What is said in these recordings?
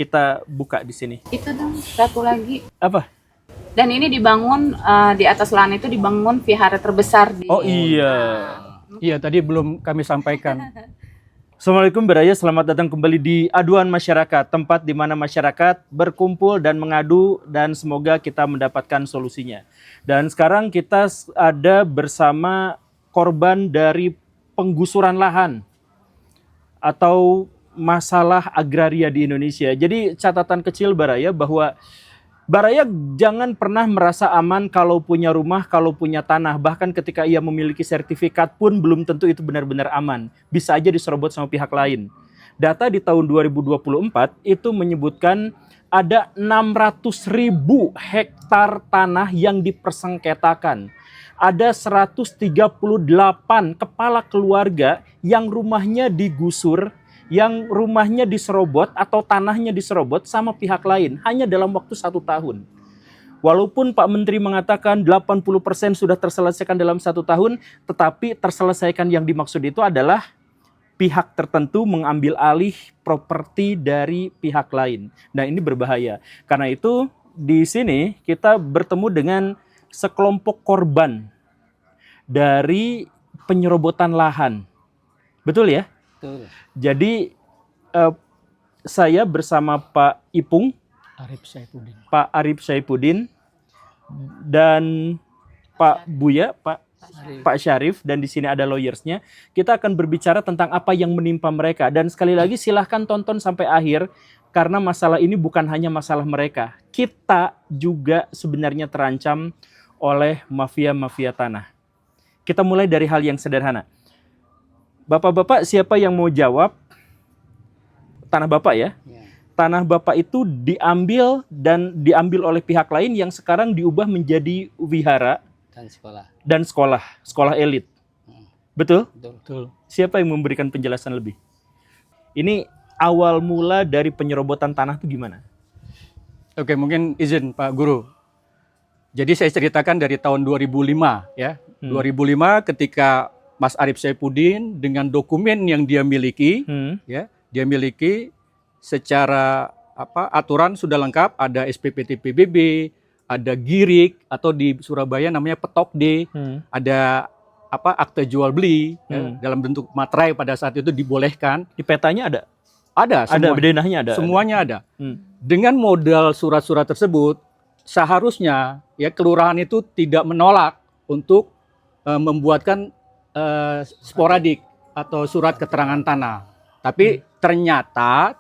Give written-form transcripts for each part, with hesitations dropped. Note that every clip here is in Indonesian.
kita buka di sini. Itu dong, satu lagi. Apa? Dan ini dibangun di atas lahan itu dibangun vihara terbesar di. Oh iya. Iya, tadi belum kami sampaikan. Assalamualaikum Beraya, selamat datang kembali di Aduan Masyarakat, tempat di mana masyarakat berkumpul dan mengadu dan semoga kita mendapatkan solusinya. Dan sekarang kita ada bersama korban dari penggusuran lahan atau masalah agraria di Indonesia. Jadi catatan kecil Baraya bahwa Baraya jangan pernah merasa aman kalau punya rumah, kalau punya tanah. Bahkan ketika ia memiliki sertifikat pun belum tentu itu benar-benar aman. Bisa aja diserobot sama pihak lain. Data di tahun 2024 itu menyebutkan ada 600.000 hektar tanah yang dipersengketakan. Ada 138 kepala keluarga yang rumahnya digusur, yang rumahnya diserobot atau tanahnya diserobot sama pihak lain hanya dalam waktu 1 tahun. Walaupun Pak Menteri mengatakan 80% sudah terselesaikan dalam 1 tahun, tetapi terselesaikan yang dimaksud itu adalah pihak tertentu mengambil alih properti dari pihak lain. Nah, ini berbahaya. Karena itu di sini kita bertemu dengan sekelompok korban dari penyerobotan lahan. Betul ya? Betul. Jadi saya bersama Pak Ipung, Pak Arif Saifuddin, dan Pak Buya, Pak Syarif, dan di sini ada lawyersnya. Kita akan berbicara tentang apa yang menimpa mereka. Dan sekali lagi silahkan tonton sampai akhir, karena masalah ini bukan hanya masalah mereka. Kita juga sebenarnya terancam oleh mafia-mafia tanah. Kita mulai dari hal yang sederhana. Bapak-bapak, siapa yang mau jawab? Tanah Bapak ya? Tanah Bapak itu diambil oleh pihak lain yang sekarang diubah menjadi wihara dan sekolah elit. Betul? Betul. Siapa yang memberikan penjelasan lebih? Ini awal mula dari penyerobotan tanah itu gimana? Oke, mungkin izin Pak Guru. Jadi saya ceritakan dari tahun 2005 ya. 2005 ketika Mas Arif Saifuddin dengan dokumen yang dia miliki, ya, dia miliki secara aturan sudah lengkap, ada SPPT PBB, ada GIRIK atau di Surabaya namanya Petok D, ada akte jual beli ya, dalam bentuk materai pada saat itu dibolehkan. Di petanya ada? Ada, ada bedenahnya ada. Semuanya ada. Dengan modal surat-surat tersebut, seharusnya ya kelurahan itu tidak menolak untuk membuatkan sporadik atau surat keterangan tanah. Tapi ternyata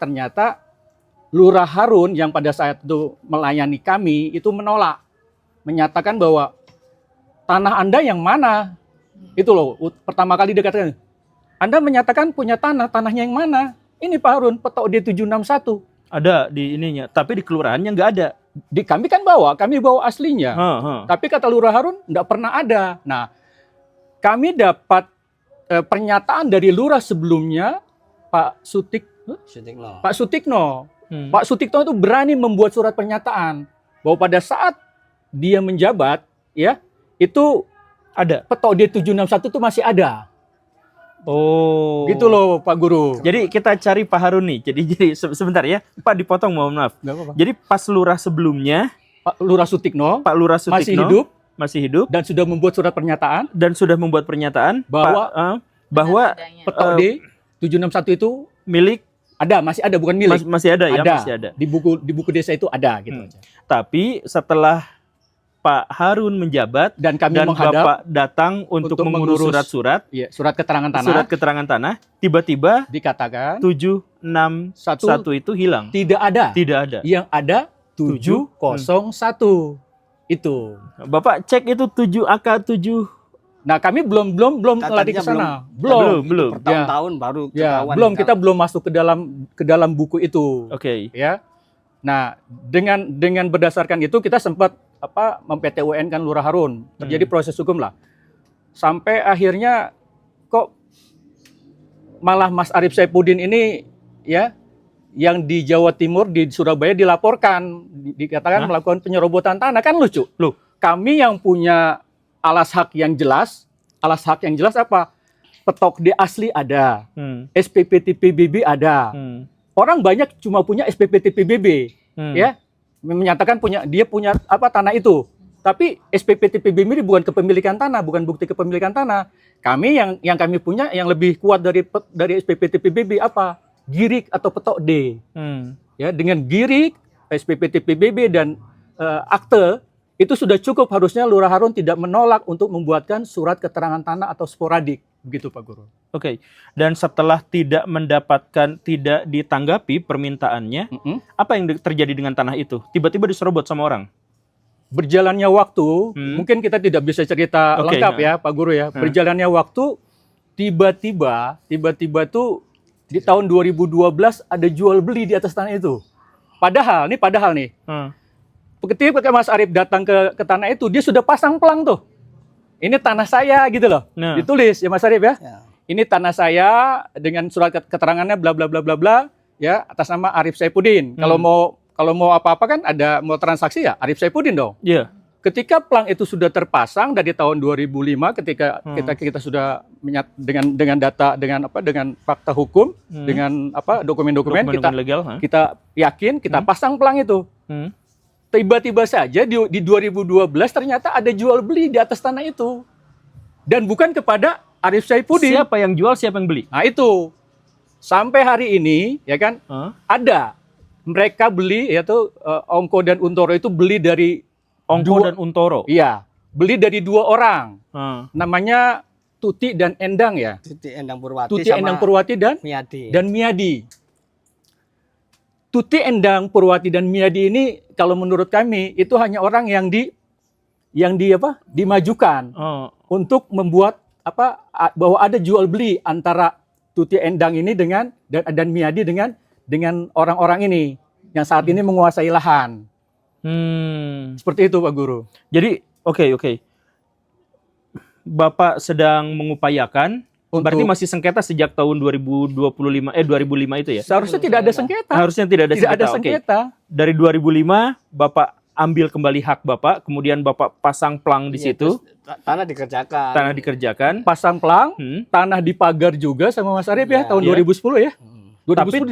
Lurah Harun yang pada saat itu melayani kami itu menolak, menyatakan bahwa tanah Anda yang mana? Itu loh, pertama kali dia katakan, Anda menyatakan punya tanahnya yang mana? Ini Pak Harun, Petok D761. Ada di ininya, tapi di kelurahannya nggak ada. Kami bawa aslinya. Tapi kata Lurah Harun nggak pernah ada. Nah, kami dapat pernyataan dari lurah sebelumnya, Pak Sutikno. Pak Sutikno itu berani membuat surat pernyataan bahwa pada saat dia menjabat, ya itu ada Petok D761 itu masih ada. Oh, gitu loh Pak Guru. Jadi kita cari Pak Harun nih. Jadi sebentar ya, Pak dipotong, mohon maaf. Gak apa-apa. Jadi pas lurah sebelumnya, Pak Lurah Sutikno masih hidup dan sudah membuat surat pernyataan bahwa Petok D761 itu milik, masih ada, bukan milik. Masih ada ya, masih ada. Di buku desa itu ada gitu aja. Tapi setelah Pak Harun menjabat dan kami menghadap, Bapak datang untuk mengurus surat-surat, ya, surat keterangan tanah, tiba-tiba dikatakan 761 itu hilang. Tidak ada. Yang ada 701. Itu. Bapak cek itu 7 AK 7. Nah, kami belum lari ke sana. Belum. Bertahun-tahun baru ketahuan. Belum, kita belum masuk ke dalam buku itu. Oke. Ya. Nah, dengan berdasarkan itu kita sempat mem-PT-UN kan Lurah Harun. Terjadi proses hukum lah. Sampai akhirnya kok malah Mas Arif Saifuddin ini ya yang di Jawa Timur, di Surabaya dilaporkan, dikatakan melakukan penyerobotan tanah. Kan lucu. Loh, kami yang punya alas hak yang jelas apa? Petok D asli ada, SPPT PBB ada, orang banyak cuma punya SPPT PBB, ya, menyatakan dia punya tanah itu. Tapi SPPT PBB ini bukan kepemilikan tanah, bukan bukti kepemilikan tanah. Kami yang kami punya yang lebih kuat dari SPPT PBB apa? Girik atau petok D. Ya, dengan girik, SPPT PBB dan akte itu sudah cukup, harusnya Lurah Harun tidak menolak untuk membuatkan surat keterangan tanah atau sporadik. Begitu Pak Guru. Oke. Dan setelah tidak ditanggapi permintaannya, apa yang terjadi dengan tanah itu? Tiba-tiba diserobot sama orang. Berjalannya waktu, mungkin kita tidak bisa cerita lengkap ya Pak Guru ya. Berjalannya waktu, tiba-tiba tuh di tahun 2012 ada jual beli di atas tanah itu. Padahal nih, ketika Mas Arief datang ke tanah itu, dia sudah pasang pelang tuh. Ini tanah saya gitu loh. Ditulis ya Mas Arief ya. Ini tanah saya dengan surat keterangannya bla bla bla bla bla ya, atas nama Arief Saifuddin. Kalau mau apa-apa kan mau transaksi ya Arief Saifuddin dong. Iya. Ketika pelang itu sudah terpasang dari tahun 2005 ketika kita sudah dengan data dengan fakta hukum dengan dokumen-dokumen kita yakin kita pasang pelang itu. Tiba-tiba saja di 2012 ternyata ada jual beli di atas tanah itu. Dan bukan kepada Arief Saifuddin. Siapa yang jual, siapa yang beli? Nah itu. Sampai hari ini ya kan ada mereka beli yaitu Ongko dan Untoro itu beli dari Ongko dan Untoro. Iya, beli dari 2 orang. Namanya Tuti dan Endang ya. Tuti Endang Purwati Tuti Endang Purwati dan Miadi. Tuti Endang Purwati dan Miadi ini kalau menurut kami itu hanya orang yang dimajukan untuk membuat bahwa ada jual beli antara Tuti Endang ini dan Miadi dengan orang-orang ini yang saat ini menguasai lahan. Seperti itu Pak Guru. Jadi oke. Bapak sedang mengupayakan, berarti masih sengketa sejak tahun 2005 itu ya? Seharusnya tidak ada sengketa. Harusnya tidak ada sengketa. Dari 2005 Bapak ambil kembali hak Bapak, kemudian Bapak pasang pelang di situ. Tanah dikerjakan. Pasang pelang, tanah dipagar juga sama Mas Arief ya, tahun 2010 ya. Tapi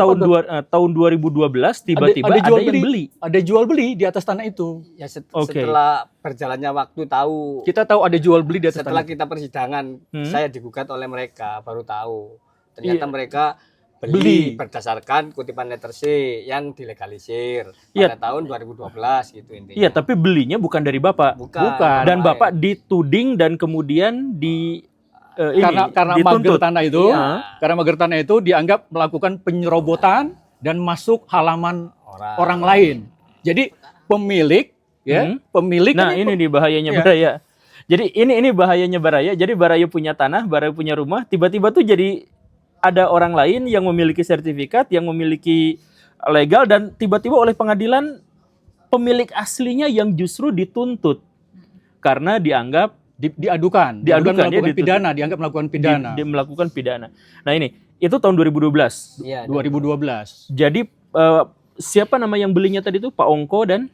tahun 2012 tiba-tiba ada yang beli. Ada jual beli di atas tanah itu. Ya setelah berjalannya waktu tahu. Kita tahu ada jual beli di atas setelah tanah. Kita persidangan, saya digugat oleh mereka, baru tahu. Ternyata mereka beli berdasarkan kutipan letter C yang dilegalisir pada tahun 2012 gitu intinya. Iya, tapi belinya bukan dari Bapak. Bukan. Dan Bapak dituding dan kemudian karena mager tanah itu, karena mager tanah itu dianggap melakukan penyerobotan dan masuk halaman orang lain. Jadi pemilik Nah, ini nih bahayanya Baraya. Jadi ini bahayanya Baraya. Jadi Baraya punya tanah, Baraya punya rumah, tiba-tiba tuh jadi ada orang lain yang memiliki sertifikat, yang memiliki legal, dan tiba-tiba oleh pengadilan pemilik aslinya yang justru dituntut karena dianggap diadukan melakukan pidana. Nah ini itu tahun 2012. Iya, 2012. Jadi siapa nama yang belinya tadi itu? Pak Ongko dan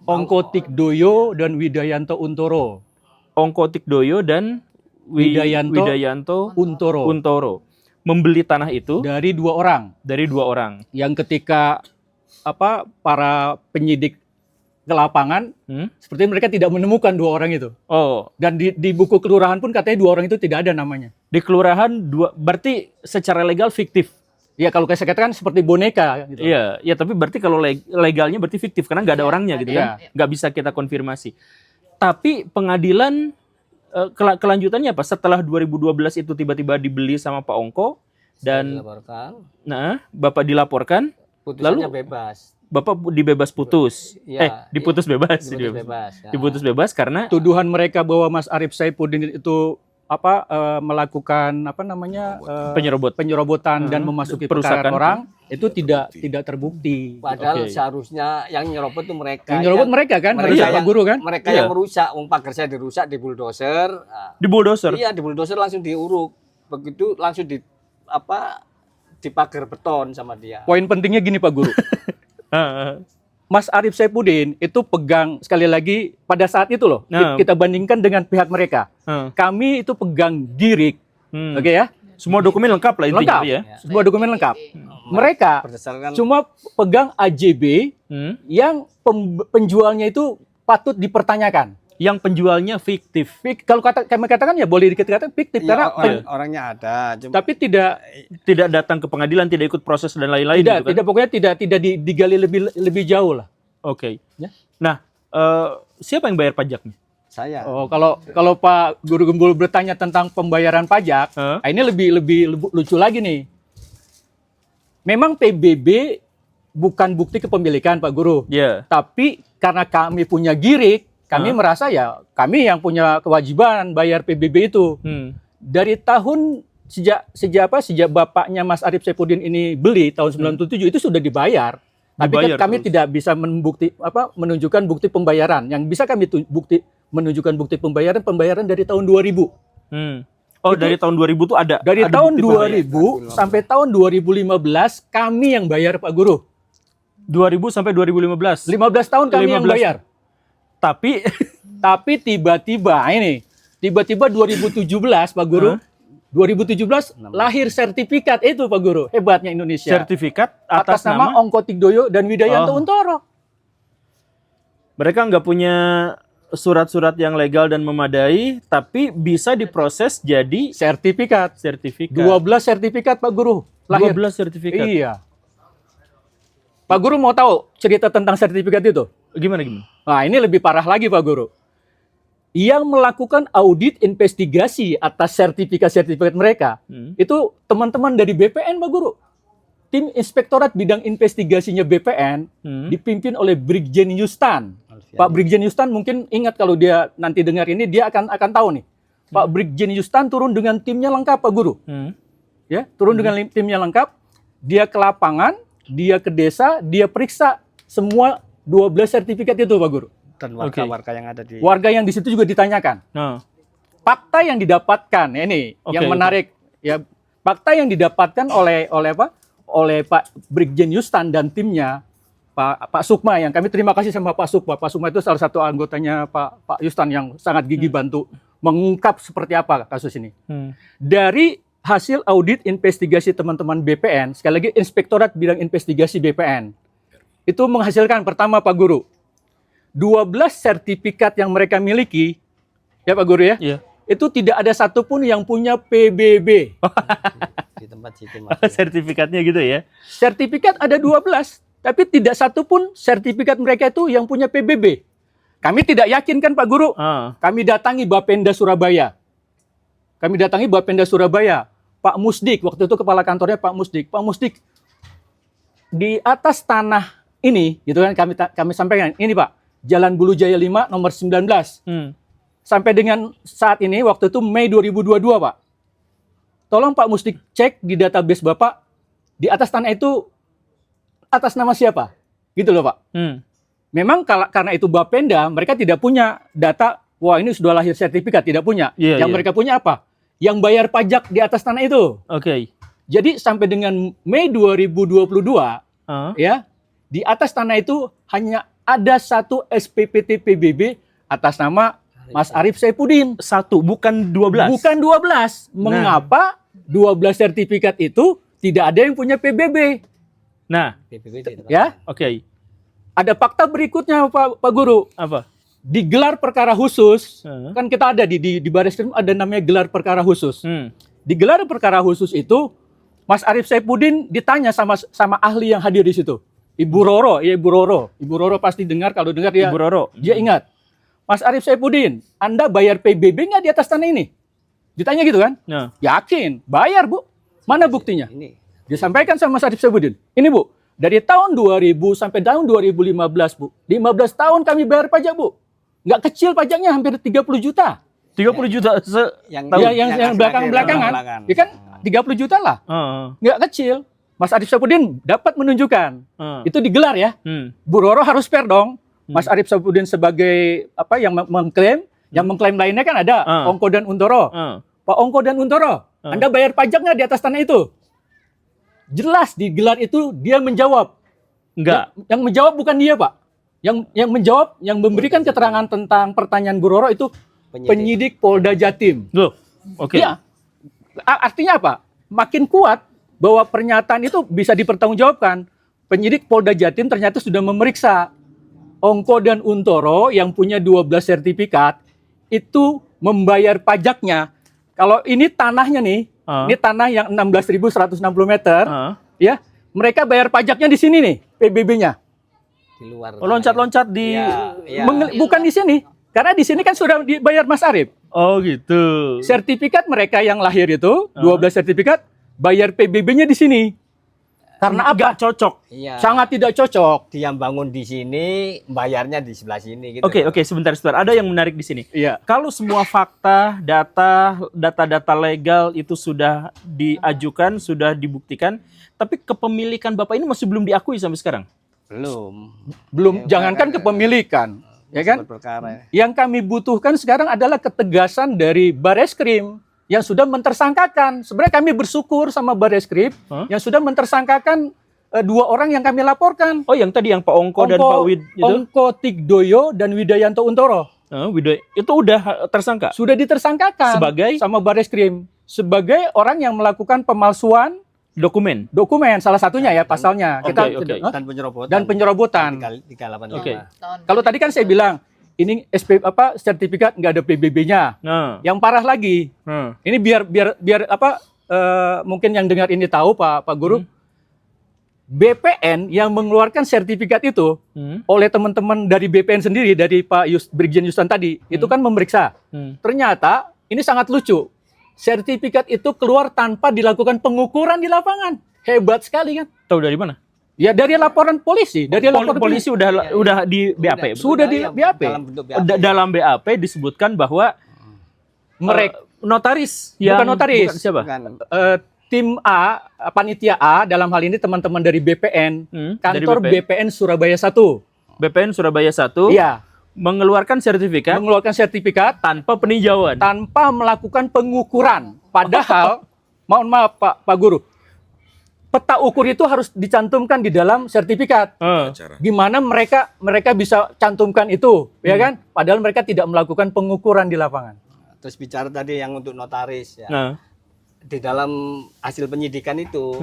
Ongko Tikdoyo dan Widayanto Untoro. Ongko Tikdoyo dan Widayanto Untoro membeli tanah itu dari 2 orang. Yang ketika para penyidik ke lapangan, seperti mereka tidak menemukan 2 orang itu. Dan di buku kelurahan pun katanya 2 orang itu tidak ada namanya. Di kelurahan berarti secara legal fiktif. Ya kalau saya katakan seperti boneka. Gitu. Iya, tapi berarti kalau legalnya berarti fiktif karena nggak ada orangnya gitu kan, nggak bisa kita konfirmasi. Tapi pengadilan kelanjutannya apa? Setelah 2012 itu tiba-tiba dibeli sama Pak Ongko dan Bapak dilaporkan, putusannya bebas. Bapak dibebas putus. Diputus bebas. Diputus bebas karena tuduhan mereka bahwa Mas Arief Saifuddin itu melakukan penyerobotan dan memasuki perusahaan orang itu tidak terbukti. Padahal seharusnya yang nyerobot itu mereka. Yang nyerobot mereka kan, harusnya Pak Guru kan? Mereka yang merusak, pagar saya dirusak di bulldozer. Di bulldozer? Iya, di bulldozer langsung diuruk. Begitu langsung dipagar beton sama dia. Poin pentingnya gini Pak Guru. Mas Arief Saifuddin itu pegang, sekali lagi pada saat itu loh, kita bandingkan dengan pihak mereka. Kami itu pegang girik, oke ya, Semua dokumen lengkap lah intinya Lengkap. ya. Semua dokumen lengkap. Mereka Berdasarkan cuma pegang AJB Hmm. yang penjualnya itu patut dipertanyakan. Yang penjualnya fiktif. Kalau kami katakan ya boleh dikatakan fiktif ya, karena orangnya ada, cuma tapi tidak Tidak datang ke pengadilan, tidak ikut proses dan lain-lain tidak gitu kan? tidak pokoknya tidak digali lebih jauh lah. Oke. Ya. Nah, siapa yang bayar pajaknya? saya. Oh, kalau Pak Guru Gembul bertanya tentang pembayaran pajak, Hah? ini lebih lucu lagi nih. Memang PBB bukan bukti kepemilikan Pak Guru, Ya. tapi karena kami punya girik, kami merasa ya kami yang punya kewajiban bayar PBB itu. Hmm. Dari tahun sejak bapaknya Mas Arief Saifuddin ini beli tahun 97 itu sudah dibayar. Tapi Dibayar kan kami terus. tidak bisa menunjukkan bukti pembayaran. Yang bisa kami menunjukkan bukti pembayaran dari tahun 2000. Hmm. Oh, Itu- dari tahun 2000 tuh ada. Dari ada tahun bukti 2000 sampai tahun 2015 kami yang bayar Pak Guru. 2000 sampai 2015. 15 tahun kami yang 15. bayar. Tapi Tapi tiba-tiba 2017 Pak Guru. Hah? 2017 lahir sertifikat itu Pak Guru. Hebatnya Indonesia. sertifikat atas nama Ongko Tigdoyo dan Widayanto Oh. Untoro. mereka nggak punya surat-surat yang legal dan memadai, tapi bisa diproses jadi Sertifikat. sertifikat. 12 sertifikat Pak Guru. Lahir. 12 sertifikat. Iya. Pak Guru mau tahu cerita tentang sertifikat itu? Gimana? Nah, ini lebih parah lagi Pak Guru. Yang melakukan audit investigasi atas sertifikat-sertifikat mereka, Hmm. itu teman-teman dari BPN Pak Guru. Tim Inspektorat Bidang Investigasinya BPN Hmm. dipimpin oleh Brigjen Yustan. Pak Brigjen Yustan mungkin ingat kalau dia nanti dengar ini dia akan tahu nih. Pak Brigjen Yustan turun dengan timnya lengkap Pak Guru. Hmm. Ya, turun dengan timnya lengkap. Dia ke lapangan, dia ke desa, dia periksa semua 12 sertifikat itu Pak Guru. Dan Oke. warga-warga yang ada di Warga yang di situ juga ditanyakan. Nah, Fakta yang didapatkan ini Oke, yang menarik ya. Fakta yang didapatkan oleh Pak Brigjen Yustan dan timnya Pak Sukma, yang kami terima kasih sama Pak Sukma. Pak Sukma itu salah satu anggotanya Pak Yustan yang sangat gigih bantu mengungkap seperti apa kasus ini. hmm. Dari hasil audit investigasi teman-teman BPN, sekali lagi Inspektorat Bidang Investigasi BPN, itu menghasilkan pertama Pak Guru, 12 sertifikat yang mereka miliki, ya Pak Guru ya, Iya. itu tidak ada satupun yang punya PBB. di tempat situ. Sertifikatnya gitu ya. Sertifikat ada 12, tapi tidak satupun sertifikat mereka itu yang punya PBB. Kami tidak yakin kan Pak Guru. Ah. Kami datangi Bapenda Surabaya. Pak Musdik, waktu itu kepala kantornya Pak Musdik. Pak Musdik, di atas tanah ini, gitu kan kami sampaikan, ini Pak, Jalan Bulu Jaya 5 nomor 19. Hmm. Sampai dengan saat ini, waktu itu Mei 2022 Pak. Tolong Pak Musdik cek di database Bapak, di atas tanah itu atas nama siapa? Gitu loh Pak. Hmm. Memang karena itu Bapenda, mereka tidak punya data, wah ini sudah lahir sertifikat, tidak punya. Iya, Yang iya. mereka punya apa? Yang bayar pajak di atas tanah itu. Oke. Jadi sampai dengan Mei 2022, Ah. ya, di atas tanah itu hanya ada satu SPPT PBB atas nama Mas Arief Saifuddin. Satu, bukan 12. Bukan 12. Mengapa 12 sertifikat itu tidak ada yang punya PBB? Nah, PBB itu. Ya, oke. ada fakta berikutnya Pak Guru. Apa? Digelar perkara khusus, Hmm. kan kita ada di Barreskrim ada namanya gelar perkara khusus. Hmm. Di gelar perkara khusus itu, Mas Arief Saifuddin ditanya sama ahli yang hadir di situ. Ibu Roro, ya Ibu Roro. Ibu Roro pasti dengar, kalau dengar dia, Ibu Roro. dia ingat. Mas Arief Saifuddin, Anda bayar PBB nggak di atas tanah ini? Ditanya gitu kan? Nah, Yakin, bayar Bu. Mana buktinya? Ini Disampaikan sama Mas Arief Saifuddin. Ini Bu, dari tahun 2000 sampai tahun 2015 Bu. 15 tahun kami bayar pajak Bu. Nggak kecil pajaknya, hampir 30 juta. 30 juta yang tahun. Yang belakang-belakangan. Ya kan 30 juta lah. Ah, Nggak kecil. Mas Arief Saifuddin dapat menunjukkan. ah. Itu digelar ya. Hmm. Bu Roro harus fair dong. Mas Arief Saifuddin sebagai apa yang mengklaim, yang mengklaim lainnya kan ada Ongko dan Untoro. Ah. Pak Ongko dan Untoro, Anda bayar pajak nggak di atas tanah itu? Jelas di gelar itu dia menjawab. Enggak. Yang menjawab bukan dia, Pak. Yang menjawab, yang memberikan keterangan tentang pertanyaan Bu Roro itu penyidik Polda Jatim. Loh. Oke. Iya. Artinya apa? makin kuat bahwa pernyataan itu bisa dipertanggungjawabkan. Penyidik Polda Jatim ternyata sudah memeriksa Ongko dan Untoro yang punya 12 sertifikat itu membayar pajaknya. Kalau ini tanahnya nih, ini tanah yang 16.160 meter, ya, mereka bayar pajaknya di sini nih, PBB-nya. Di luar. Loncat-loncat di Bukan di sini, karena di sini kan sudah dibayar Mas Arif. Oh gitu. Sertifikat mereka yang lahir itu 12 sertifikat bayar PBB-nya di sini. Karena apa? Nggak cocok. Iya. Sangat tidak cocok. Dia bangun di sini, bayarnya di sebelah sini gitu. Oke, sebentar. Ada yang menarik di sini. Iya. Kalau semua fakta, data-data legal itu sudah diajukan, sudah dibuktikan, tapi kepemilikan Bapak ini masih belum diakui sampai sekarang. Belum, jangankan kepemilikan, ya kan? Perkara. Yang kami butuhkan sekarang adalah ketegasan dari Bareskrim yang sudah mentersangkakan. Sebenarnya kami bersyukur sama Bareskrim yang sudah mentersangkakan 2 orang yang kami laporkan. Oh, yang tadi yang Pak Ongko dan Pak Wid itu? Ongko Tigdoyo dan Widayanto Untoro. Itu udah tersangka? Sudah ditersangkakan sebagai sama Bareskrim sebagai orang yang melakukan pemalsuan dokumen salah satunya ya pasalnya. Dan penyerobotan. 385. Kalau tadi kan saya bilang ini sertifikat nggak ada PBB-nya. Yang parah lagi. Ini biar mungkin yang dengar ini tahu Pak Guru. BPN yang mengeluarkan sertifikat itu oleh teman-teman dari BPN sendiri, dari Pak Brigjen Yustan tadi, itu kan memeriksa. Ternyata ini sangat lucu. Sertifikat itu keluar tanpa dilakukan pengukuran di lapangan. Hebat sekali kan? Tahu dari mana? Ya dari laporan polisi. Polisi udah di BAP. Sudah di BAP. Dalam BAP disebutkan bahwa mereka notaris yang bukan notaris. Bukan siapa? Tim A, panitia A dalam hal ini teman-teman dari BPN, kantor dari BPN Surabaya 1. BPN Surabaya 1. Iya. Mengeluarkan sertifikat tanpa peninjauan, tanpa melakukan pengukuran. Padahal, mohon maaf Pak Guru, peta ukur itu harus dicantumkan di dalam sertifikat. Gimana mereka bisa cantumkan itu, ya kan? Padahal mereka tidak melakukan pengukuran di lapangan. Terus bicara tadi yang untuk notaris ya. Di dalam hasil penyidikan itu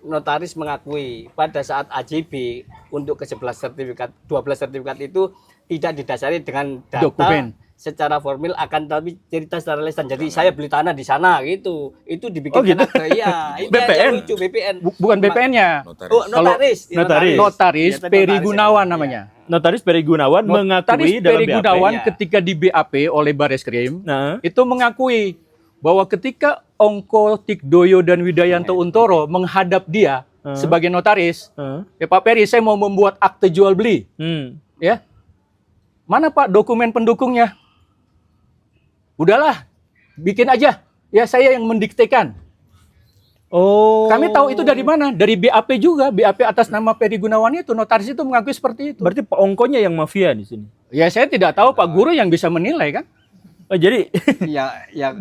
notaris mengakui pada saat AJB untuk ke-11 sertifikat, 12 sertifikat itu tidak didasari dengan data dokumen secara formil, akan tapi cerita secara lisan. Jadi saya beli tanah di sana gitu. Itu dibikin iya. BPN. Lucu BPN. Bukan BPN-nya. Notaris. Notaris Peri Gunawan namanya. Notaris Peri Gunawan mengakui dalam BAP. Peri Gunawan ketika di BAP oleh Bareskrim itu mengakui bahwa ketika Ongko Tigdoyo dan Widayanto Untoro menghadap dia sebagai notaris, ya Pak Peri, saya mau membuat akte jual beli, ya, mana Pak dokumen pendukungnya? Udahlah, bikin aja, ya saya yang mendiktekan. Oh, kami tahu itu dari mana? Dari BAP juga, BAP atas nama Peri Gunawan itu, notaris itu mengakui seperti itu. Berarti Pak Ongkonya yang mafia di sini? Ya saya tidak tahu, Pak Guru yang bisa menilai kan? Oh, jadi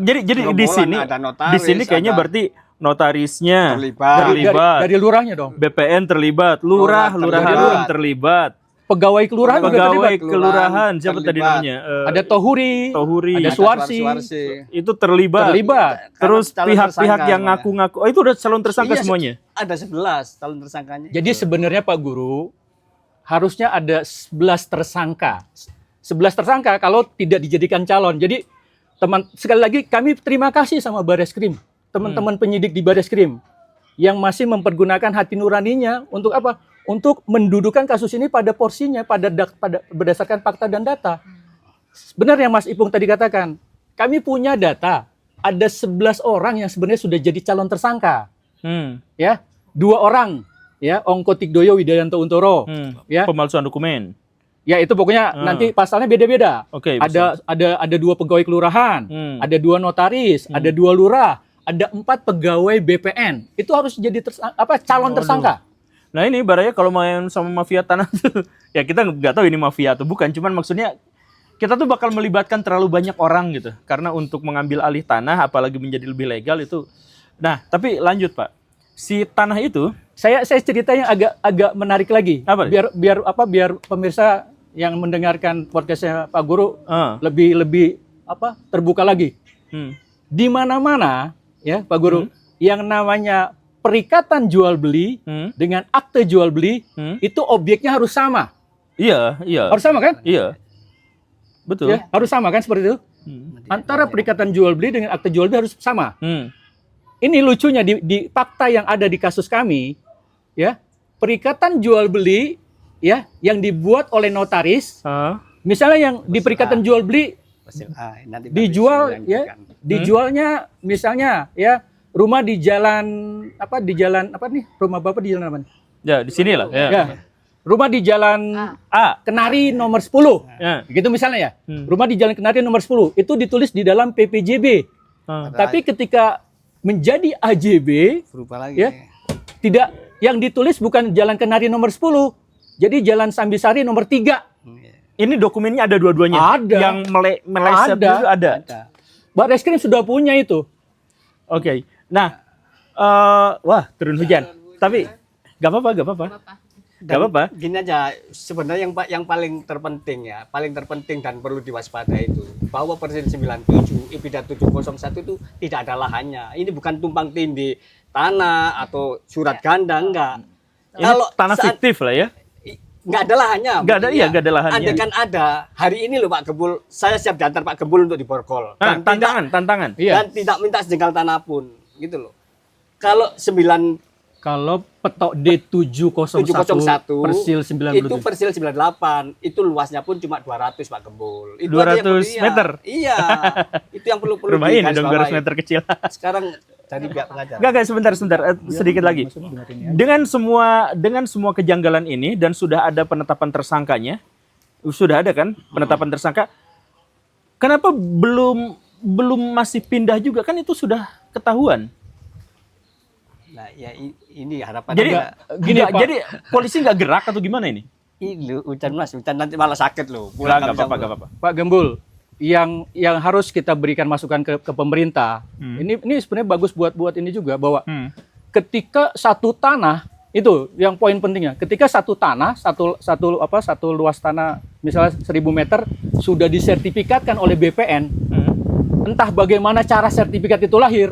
jadi di sini kayaknya berarti notarisnya terlibat. Dari lurahnya dong. BPN terlibat, lurahan terlibat. Pegawai kelurahan juga terlibat. Kelurahan siapa tadi namanya? Ada Tohuri, ada Suwarsi. Itu terlibat. Terus pihak-pihak yang ngaku-ngaku. Oh, itu udah calon tersangka semuanya. Ada 11 calon tersangkanya. Jadi sebenarnya Pak Guru harusnya ada 11 tersangka. 11 tersangka kalau tidak dijadikan calon. Jadi sekali lagi kami terima kasih sama Bareskrim, teman-teman penyidik di Bareskrim yang masih mempergunakan hati nuraninya untuk apa? Untuk mendudukan kasus ini pada porsinya, pada berdasarkan fakta dan data. Benar yang Mas Ipung tadi katakan, kami punya data ada 11 orang yang sebenarnya sudah jadi calon tersangka. Ya, 2 orang, ya, Ongko Tigdoyo Widayanto Untoro, ya, pemalsuan dokumen. Ya itu pokoknya nanti pasalnya beda-beda. Ada 2 pegawai kelurahan, ada 2 notaris, ada 2 lurah, ada 4 pegawai BPN. Itu harus jadi calon tersangka. Nah ini barangnya kalau main sama mafia tanah tuh, ya kita nggak tahu ini mafia atau bukan. Cuman maksudnya kita tuh bakal melibatkan terlalu banyak orang gitu. Karena untuk mengambil alih tanah, apalagi menjadi lebih legal itu. Nah tapi lanjut Pak, si tanah itu, saya cerita yang agak menarik lagi. Apa? Biar pemirsa yang mendengarkan podcastnya Pak Guru lebih terbuka lagi. Di mana-mana ya Pak Guru, yang namanya perikatan jual beli dengan akte jual beli itu objeknya harus sama. Iya, iya. Harus sama kan? Iya. Betul. Ya, harus sama kan seperti itu? Antara perikatan jual beli dengan akte jual beli harus sama. Ini lucunya di fakta yang ada di kasus kami, ya, perikatan jual beli ya yang dibuat oleh notaris, misalnya yang di perikatan jual beli dijual ya, dijualnya misalnya ya rumah di jalan apa nih? Rumah Bapak di jalan apa nih? Ya, di sini lah. Ya. Rumah di jalan A, Kenari nomor 10. Ya. Gitu misalnya ya. Rumah di jalan Kenari nomor 10 itu ditulis di dalam PPJB. Tapi ketika menjadi AJB berubah lagi. Ya, tidak, yang ditulis bukan jalan Kenari nomor 10. Jadi jalan Sambisari nomor 3. Ini dokumennya ada dua-duanya. Ada. Yang meleset itu ada. Barreskrim sudah punya itu. Oke. Nah, wah turun hujan. Tapi gak apa-apa. Gak apa-apa. Gini aja, sebenarnya yang paling terpenting dan perlu diwaspadai itu bahwa Presiden 97, IPIDA 701 itu tidak ada lahannya. Ini bukan tumpang tindih tanah atau surat ganda, enggak. Ini kalau tanah fiktif lah ya. Enggak ada lahannya. Enggak ada, iya, enggak ada lahannya. Andai kan ada, hari ini loh Pak Gembul, saya siap diantar Pak Gembul untuk diborgol. Tantangan. Iya. Dan tidak minta sejengkal tanah pun, gitu loh. Kalau petok D701 persil 97. itu persil 98, itu luasnya pun cuma 200 Pak Gembul. Itu 200 meter? Iya, itu yang perlu Rumah ini dong 200 meter kecil. Sekarang dari pihak pengacara. Enggak, sebentar. Sedikit lagi. Dengan semua kejanggalan ini dan sudah ada penetapan tersangkanya, sudah ada kan penetapan tersangka, kenapa belum masih pindah juga, kan itu sudah ketahuan. Nah, ya ini harapan. Jadi polisi nggak gerak atau gimana ini? Ini hujan nanti malah sakit loh. Nggak apa-apa. Pak Gembul, yang harus kita berikan masukan ke pemerintah. Ini sebenarnya bagus buat ini juga, bahwa ketika satu tanah itu yang poin pentingnya, ketika satu tanah satu luas tanah misalnya 1000 meter sudah disertifikatkan oleh BPN, entah bagaimana cara sertifikat itu lahir,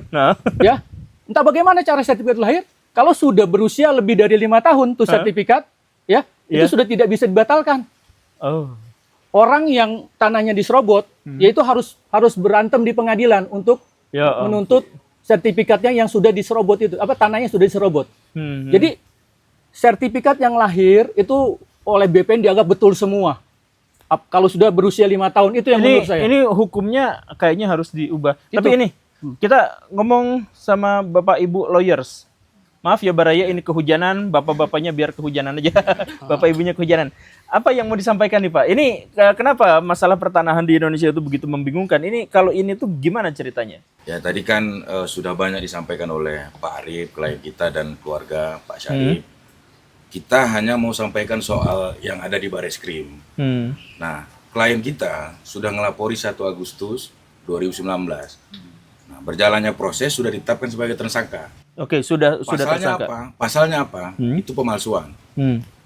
ya. Entah bagaimana cara sertifikat lahir, kalau sudah berusia lebih dari 5 tahun tuh sertifikat, ya, itu sudah tidak bisa dibatalkan. Orang yang tanahnya diserobot, yaitu harus berantem di pengadilan untuk menuntut sertifikatnya yang sudah diserobot itu, tanahnya sudah diserobot. Jadi sertifikat yang lahir itu oleh BPN dianggap betul semua. Kalau sudah berusia 5 tahun itu yang menurut saya. Ini hukumnya kayaknya harus diubah. Tapi ini kita ngomong sama Bapak Ibu lawyers. Maaf ya Baraya, ini kehujanan, bapak-bapaknya biar kehujanan aja. Bapak ibunya kehujanan. Apa yang mau disampaikan nih Pak? Ini kenapa masalah pertanahan di Indonesia itu begitu membingungkan? Ini kalau ini tuh gimana ceritanya? Ya tadi kan sudah banyak disampaikan oleh Pak Arif, klien kita dan keluarga Pak Syarif. Kita hanya mau sampaikan soal yang ada di Barreskrim. Nah, klien kita sudah ngelapori 1 Agustus 2019. Nah, berjalannya proses sudah ditetapkan sebagai tersangka. Oke, sudah tersangka. Pasalnya apa? Itu pemalsuan.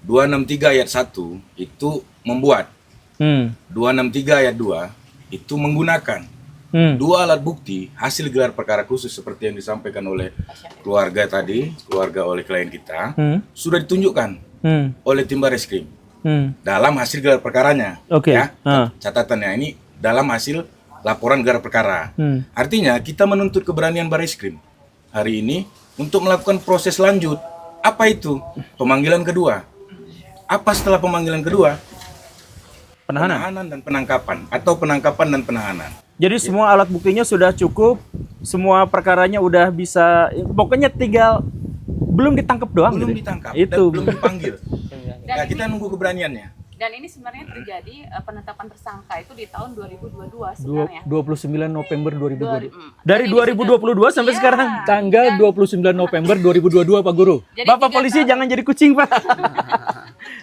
263 ayat 1 itu membuat. 263 ayat 2 itu menggunakan. 2 alat bukti hasil gelar perkara khusus seperti yang disampaikan oleh keluarga tadi, keluarga oleh klien kita, sudah ditunjukkan oleh tim Barreskrim dalam hasil gelar perkaranya. Ya, catatannya ini dalam hasil laporan gelar perkara. Artinya kita menuntut keberanian Barreskrim hari ini untuk melakukan proses lanjut. Apa itu? Pemanggilan kedua. Apa setelah pemanggilan kedua? Penahanan dan penangkapan, atau penangkapan dan penahanan. Jadi semua alat buktinya sudah cukup, semua perkaranya udah bisa, pokoknya tinggal belum ditangkap doang. Belum gitu. ditangkap Itu dan belum dipanggil. Nah, kita nunggu keberaniannya. Dan ini sebenarnya terjadi penetapan tersangka itu di tahun 2022 sebenarnya. 29 November 2022. Dari 2022 sampai sekarang. Tanggal 29 November 2022 Pak Guru. Jadi Bapak polisi jangan jadi kucing Pak.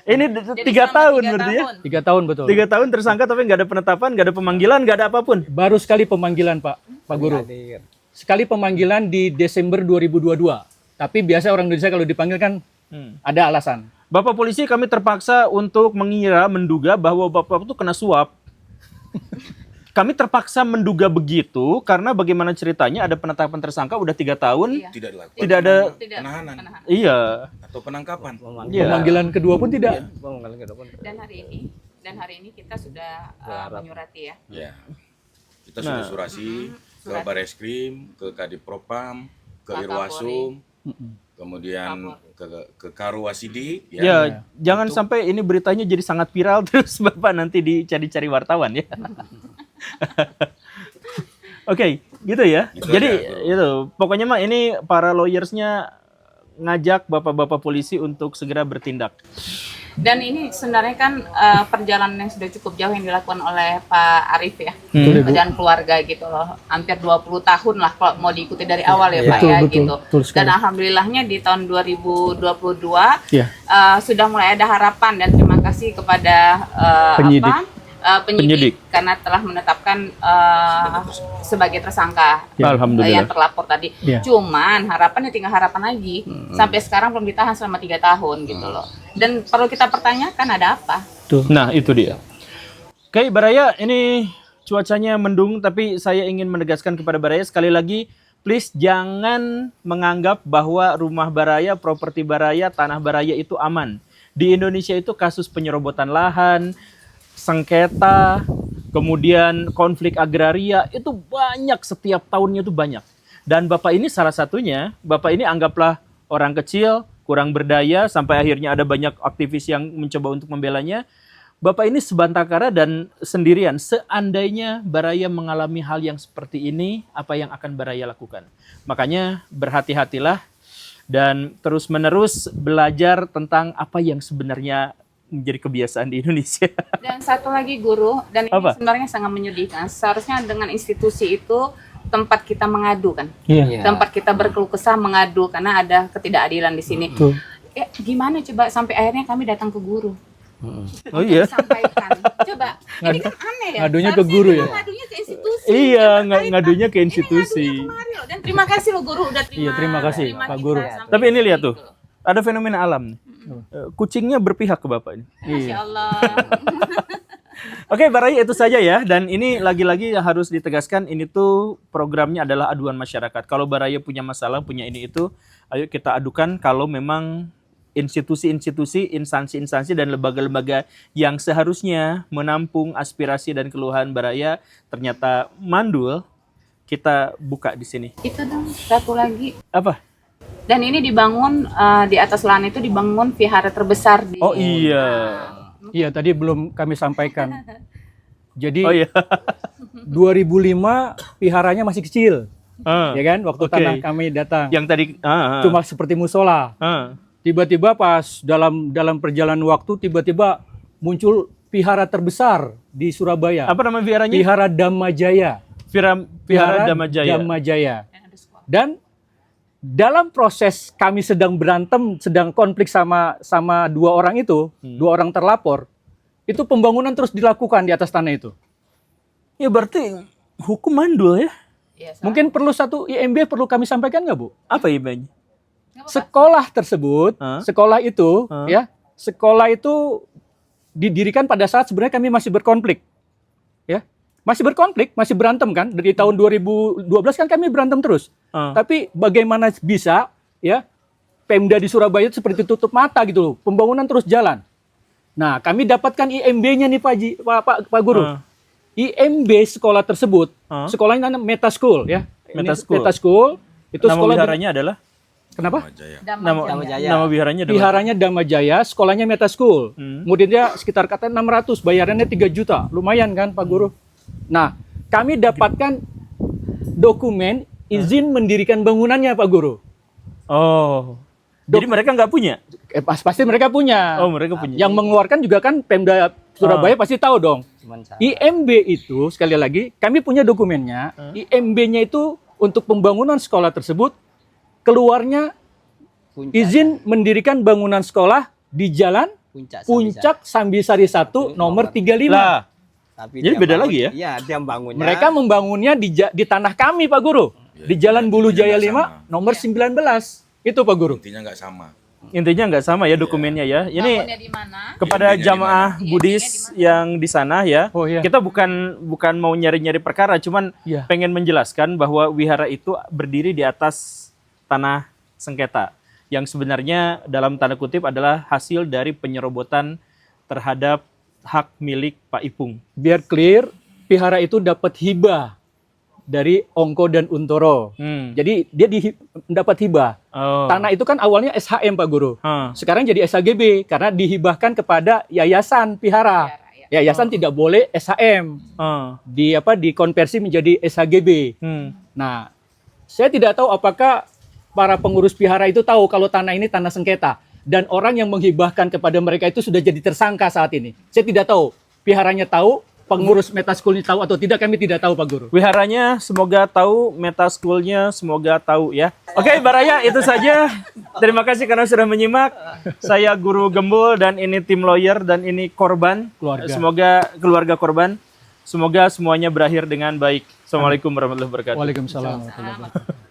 Ini 3 tahun berarti ya. 3 tahun betul. 3 tahun tersangka tapi nggak ada penetapan, nggak ada pemanggilan, nggak ada apapun. Baru sekali pemanggilan Pak Guru. Sekali pemanggilan di Desember 2022. Tapi biasa orang Indonesia kalau dipanggil kan ada alasan. Bapak polisi, kami terpaksa untuk menduga bahwa Bapak itu kena suap. kami terpaksa menduga begitu karena bagaimana ceritanya ada penetapan tersangka udah 3 tahun, Iya. Tidak dilakukan. tidak ada, penahanan iya, atau penangkapan. Iya. Pemanggilan kedua pun tidak. Dan hari ini kita sudah menyurati ya. Ya. Kita sudah surasi ke Surati. Bareskrim, ke Kadif Propam, ke Pak Irwasum, kemudian ke Karuwasidi. ya, jangan sampai ini beritanya jadi sangat viral terus Bapak nanti dicari-cari wartawan ya. Oke, gitu ya. Gitu Jadi aja, Bro. itu pokoknya mah ini para lawyersnya ngajak bapak-bapak polisi untuk segera bertindak. Dan ini sebenarnya kan perjalanan yang sudah cukup jauh yang dilakukan oleh Pak Arif ya. Dan keluarga gitu loh. Hampir 20 tahun lah kalau mau diikuti dari awal ya Pak Betul, ya betul, gitu. betul sekali. Dan alhamdulillahnya di tahun 2022 Iya. sudah mulai ada harapan dan terima kasih kepada Penyidik. penyidik karena telah menetapkan sebagai tersangka Ya, Alhamdulillah. yang terlapor tadi. Ya. Cuman harapannya tinggal harapan lagi. Sampai sekarang belum ditahan selama 3 tahun gitu loh. Dan perlu kita pertanyakan ada apa? Nah, itu dia. Oke, Baraya, ini cuacanya mendung, tapi saya ingin menegaskan kepada Baraya sekali lagi, please jangan menganggap bahwa rumah Baraya, properti Baraya, tanah Baraya itu aman. Di Indonesia itu kasus penyerobotan lahan, sengketa, kemudian konflik agraria, itu banyak, setiap tahunnya itu banyak. Dan Bapak ini salah satunya, Bapak ini anggaplah orang kecil, kurang berdaya, sampai akhirnya ada banyak aktivis yang mencoba untuk membelanya. Bapak ini sebantakara dan sendirian. Seandainya Baraya mengalami hal yang seperti ini, apa yang akan Baraya lakukan? Makanya berhati-hatilah dan terus-menerus belajar tentang apa yang sebenarnya menjadi kebiasaan di Indonesia. Dan satu lagi guru, dan ini Apa? sebenarnya sangat menyedihkan. Seharusnya dengan institusi itu tempat kita mengadu kan. Iya. Tempat kita berkeluh kesah mengadu karena ada ketidakadilan di sini. Betul. Gimana coba sampai akhirnya kami datang ke guru. Oh iya. Sampaikan. Coba, ini kan aneh ya. Ngadunya ke guru ya? Ngadunya ke institusi. Iya, Yang ngadunya ke Ini institusi. ngadunya kemari loh. Dan terima kasih loh guru udah terima. Iya, terima kasih, terima Pak kita Guru. sampai Tapi ini sini lihat tuh, gitu. ada fenomena alam nih. Kucingnya berpihak ke Bapak ini. Masya Allah. Oke, Baraya itu saja ya. Dan ini lagi-lagi yang harus ditegaskan, ini tuh programnya adalah aduan masyarakat. Kalau Baraya punya masalah, punya ini itu, ayo kita adukan kalau memang institusi-institusi, instansi-instansi dan lembaga-lembaga yang seharusnya menampung aspirasi dan keluhan Baraya ternyata mandul, kita buka di sini. Itu dong, satu lagi. Apa? Dan ini dibangun di atas lahan itu dibangun vihara terbesar di. Oh iya. Iya, tadi belum kami sampaikan. Jadi Oh iya. 2005 piharanya masih kecil, Ah, ya kan? Waktu Oke. tanah kami datang. yang tadi Cuma seperti musola. Tiba-tiba pas dalam perjalanan waktu tiba-tiba muncul vihara terbesar di Surabaya. apa nama viharanya? Vihara Dhammajaya. Vihara Dhammajaya. Dhammajaya. Dan ada sekolah. Dan dalam proses kami sedang berantem, sedang konflik sama dua orang itu, dua orang terlapor, itu pembangunan terus dilakukan di atas tanah itu. Ya berarti hukum mandul ya? Iya, salah. Mungkin perlu satu IMB perlu kami sampaikan nggak, Bu? Apa IBAN-nya? Nggak apa-apa. Sekolah tersebut, Hah? sekolah itu, Hah? ya, sekolah itu didirikan pada saat sebenarnya kami masih berkonflik, ya, masih berkonflik, masih berantem kan. Dari tahun 2012 kan kami berantem terus. Tapi bagaimana bisa, ya, Pemda di Surabaya itu seperti tutup mata gitu loh. Pembangunan terus jalan. Nah, kami dapatkan IMB-nya nih Pak Guru. IMB sekolah tersebut, sekolahnya namanya Meta School, ya. Ini Meta School. Meta School. Itu Nama sekolah wiharanya adalah? Kenapa? Dhammajaya. Nama wiharanya adalah? Viharanya Dhammajaya, sekolahnya Meta School. Kemudian dia sekitar katanya 600, bayarannya 3 juta. Lumayan kan Pak Guru? Nah, kami dapatkan dokumen izin mendirikan bangunannya Pak Guru. Oh. Jadi mereka nggak punya? Pasti mereka punya. Oh, mereka punya. Yang mengeluarkan juga kan Pemda Surabaya pasti tahu dong. Cuman saya. IMB itu sekali lagi kami punya dokumennya. IMB-nya itu untuk pembangunan sekolah tersebut keluarnya izin mendirikan bangunan sekolah di Jalan Puncak Sambisari 1 nomor 35. Lah, Tapi Jadi dia beda bangun- lagi ya? Iya, dia bangunnya. Mereka membangunnya di tanah kami Pak Guru. Di Jalan Bulu Jaya 5 nomor 19. Itu Pak Guru. Intinya nggak sama. Intinya nggak sama ya dokumennya ya. Ini Bangunnya di mana? kepada Intinya di jamaah mana? Buddhis yang di sana ya. Oh, iya. Kita bukan mau nyari-nyari perkara, cuman Iya. pengen menjelaskan bahwa wihara itu berdiri di atas tanah sengketa yang sebenarnya dalam tanda kutip adalah hasil dari penyerobotan terhadap hak milik Pak Ipung. Biar clear, vihara itu dapat hibah dari Ongko dan Untoro. Jadi dia dapat hibah. Oh. Tanah itu kan awalnya SHM Pak Guru. Sekarang jadi SHGB karena dihibahkan kepada yayasan vihara. Yayasan tidak boleh SHM. Dikonversi menjadi SHGB. Nah, saya tidak tahu apakah para pengurus vihara itu tahu kalau tanah ini tanah sengketa dan orang yang menghibahkan kepada mereka itu sudah jadi tersangka saat ini. Saya tidak tahu. Viharanya tahu, pengurus Metaschoolnya tahu atau tidak, kami tidak tahu Pak Guru. Wiharanya semoga tahu, Metaschoolnya semoga tahu ya. Oke, Baraya, itu saja. Terima kasih karena sudah menyimak. Saya Guru Gembul dan ini tim lawyer dan ini korban. Keluarga. Semoga keluarga korban. Semoga semuanya berakhir dengan baik. Assalamualaikum warahmatullahi wabarakatuh. Waalaikumsalam warahmatullahi wabarakatuh.